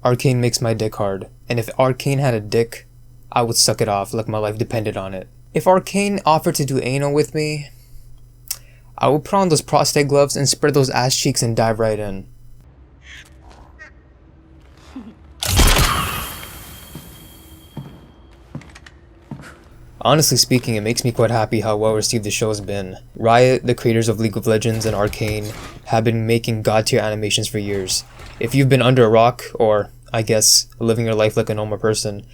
Arcane makes my dick hard, and if Arcane had a dick, I would suck it off like my life depended on it. If Arcane offered to do anal with me, I would put on those prostate gloves and spread those ass cheeks and dive right in. Honestly speaking, it makes me quite happy how well received the show has been. Riot, the creators of League of Legends and Arcane, have been making god tier animations for years. If you've been under a rock, or I guess living your life like a normal person,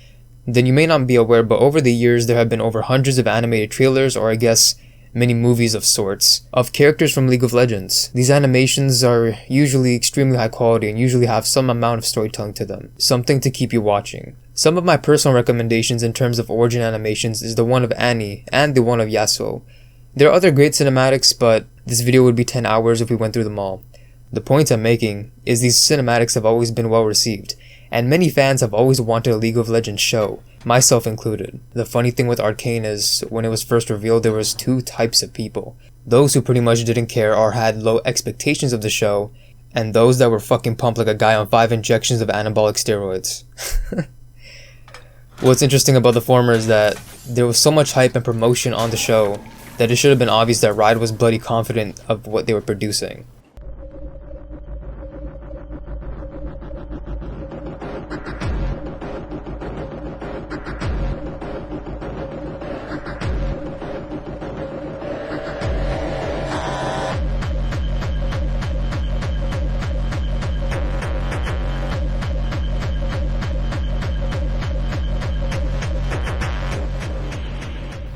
then you may not be aware, but over the years there have been over hundreds of animated trailers, or I guess mini movies of sorts, of characters from League of Legends. These animations are usually extremely high quality and usually have some amount of storytelling to them, something to keep you watching. Some of my personal recommendations in terms of origin animations is the one of Annie and the one of Yasuo. There are other great cinematics, but this video would be 10 hours if we went through them all. The point I'm making is these cinematics have always been well received, and many fans have always wanted a League of Legends show, myself included. The funny thing with Arcane is, when it was first revealed, there was two types of people. Those who pretty much didn't care or had low expectations of the show, and those that were fucking pumped like a guy on 5 injections of anabolic steroids. What's interesting about the former is that there was so much hype and promotion on the show that it should have been obvious that Riot was bloody confident of what they were producing.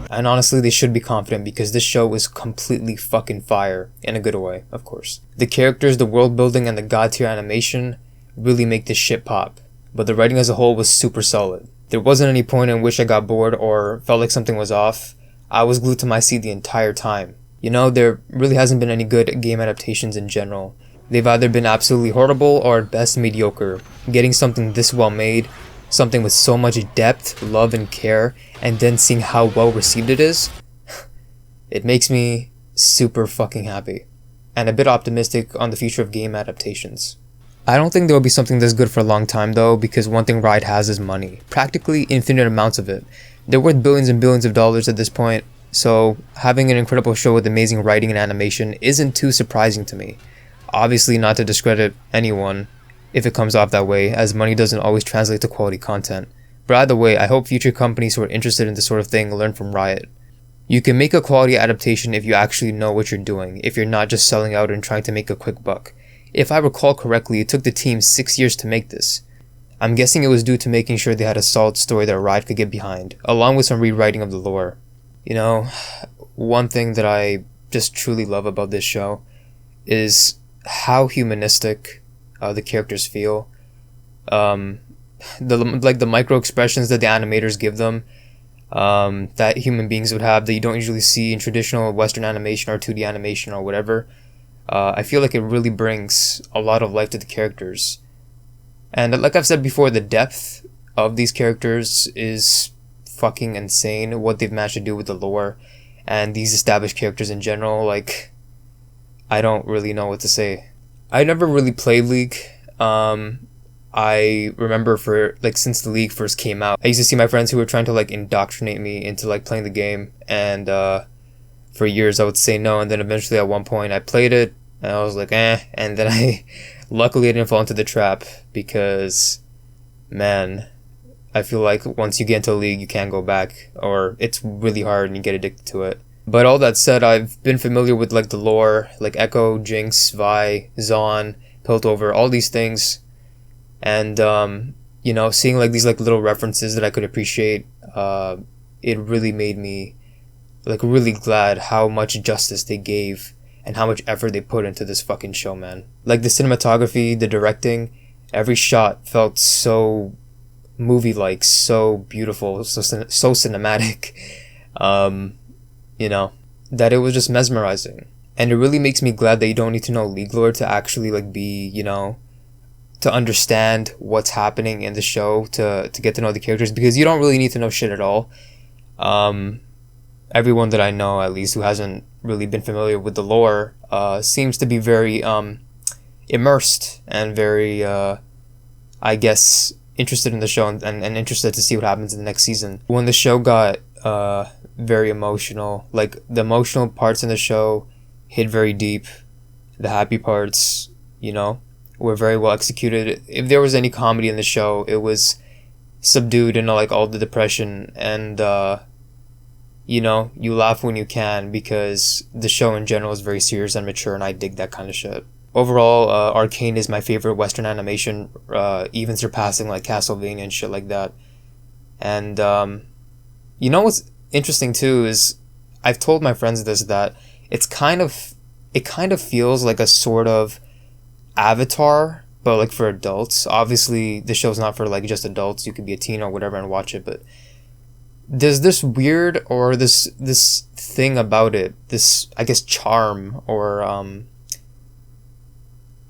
And honestly, they should be confident because this show is completely fucking fire, in a good way, of course. The characters, the world building, and the god tier animation really make this shit pop, but the writing as a whole was super solid. There wasn't any point in which I got bored or felt like something was off. I was glued to my seat the entire time. You know, there really hasn't been any good game adaptations in general. They've either been absolutely horrible or at best mediocre. Getting something this well made, something with so much depth, love, and care, and then seeing how well received it is, it makes me super fucking happy. And a bit optimistic on the future of game adaptations. I don't think there will be something this good for a long time though, because one thing Riot has is money. Practically infinite amounts of it. They're worth billions and billions of dollars at this point, so having an incredible show with amazing writing and animation isn't too surprising to me. Obviously not to discredit anyone if it comes off that way, as money doesn't always translate to quality content. But either way, I hope future companies who are interested in this sort of thing learn from Riot. You can make a quality adaptation if you actually know what you're doing, if you're not just selling out and trying to make a quick buck. If I recall correctly, it took the team 6 years to make this. I'm guessing it was due to making sure they had a solid story that Riot could get behind, along with some rewriting of the lore. You know, one thing that I just truly love about this show is how humanistic the characters feel. The micro expressions that the animators give them, that human beings would have that you don't usually see in traditional Western animation or 2D animation or whatever. I feel like it really brings a lot of life to the characters. And like I've said before, the depth of these characters is fucking insane. What they've managed to do with the lore and these established characters in general, like, I don't really know what to say. I never really played League. I remember since the League first came out, I used to see my friends who were trying to indoctrinate me into playing the game, and for years I would say no, and then eventually at one point I played it and I was like and then luckily I didn't fall into the trap, because man, I feel like once you get into a League you can't go back, or it's really hard and you get addicted to it. But all that said, I've been familiar with the lore, like Echo, Jinx, Vi, Zaun, Piltover, all these things. And you know, seeing these little references that I could appreciate, it really made me really glad how much justice they gave and how much effort they put into this fucking show, man. Like the cinematography, the directing, every shot felt so movie-like, so beautiful, so cinematic. You know, that it was just mesmerizing. And it really makes me glad that you don't need to know League lore to actually be, you know, to understand what's happening in the show, to get to know the characters, because you don't really need to know shit at all. Everyone that I know, at least, who hasn't really been familiar with the lore, seems to be very immersed and very I guess, interested in the show and interested to see what happens in the next season. When the show got very emotional, like the emotional parts in the show hit very deep. The happy parts, you know, were very well executed. If there was any comedy in the show, it was subdued into like all the depression, and you know, you laugh when you can because the show in general is very serious and mature, and I dig that kind of shit. Overall, Arcane is my favorite Western animation, even surpassing like Castlevania and shit like that. And you know what's interesting too is I've told my friends this, that it kind of feels like a sort of Avatar, but like for adults. Obviously, the show's not for like just adults. You could be a teen or whatever and watch it, but there's this weird, or this thing about it, this, I guess, charm, or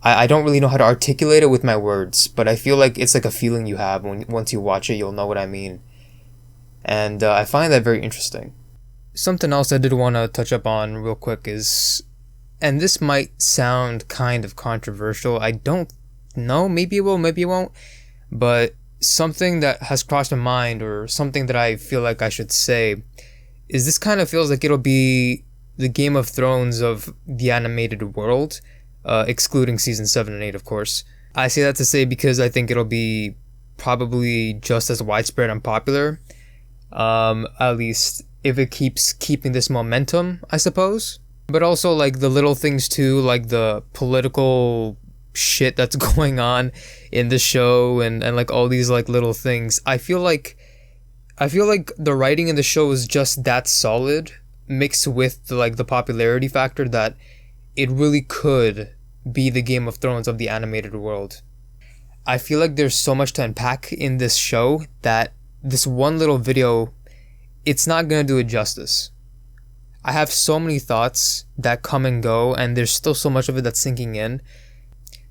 I don't really know how to articulate it with my words, but I feel like it's like a feeling you have when once you watch it, you'll know what I mean. And I find that very interesting. Something else I did want to touch up on real quick is, and this might sound kind of controversial, I don't know, maybe it will, maybe it won't, but something that has crossed my mind, or something that I feel like I should say, is this kind of feels like it'll be the Game of Thrones of the animated world, excluding season 7 and 8, of course. I say that to say because I think it'll be probably just as widespread and popular, at least if it keeps keeping this momentum, I suppose. But also like the little things too, like the political shit that's going on in the show, and like all these like little things. I feel like the writing in the show is just that solid, mixed with the popularity factor, that it really could be the Game of Thrones of the animated world. I feel like there's so much to unpack in this show that this one little video, it's not gonna do it justice. I have so many thoughts that come and go, and there's still so much of it that's sinking in,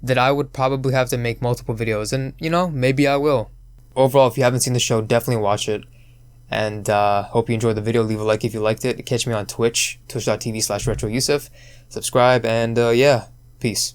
that I would probably have to make multiple videos, and you know, maybe I will. Overall, if you haven't seen the show, definitely watch it, and hope you enjoyed the video. Leave a like if you liked it. Catch me on Twitch, twitch.tv/retroyusuf. Subscribe, and yeah, peace.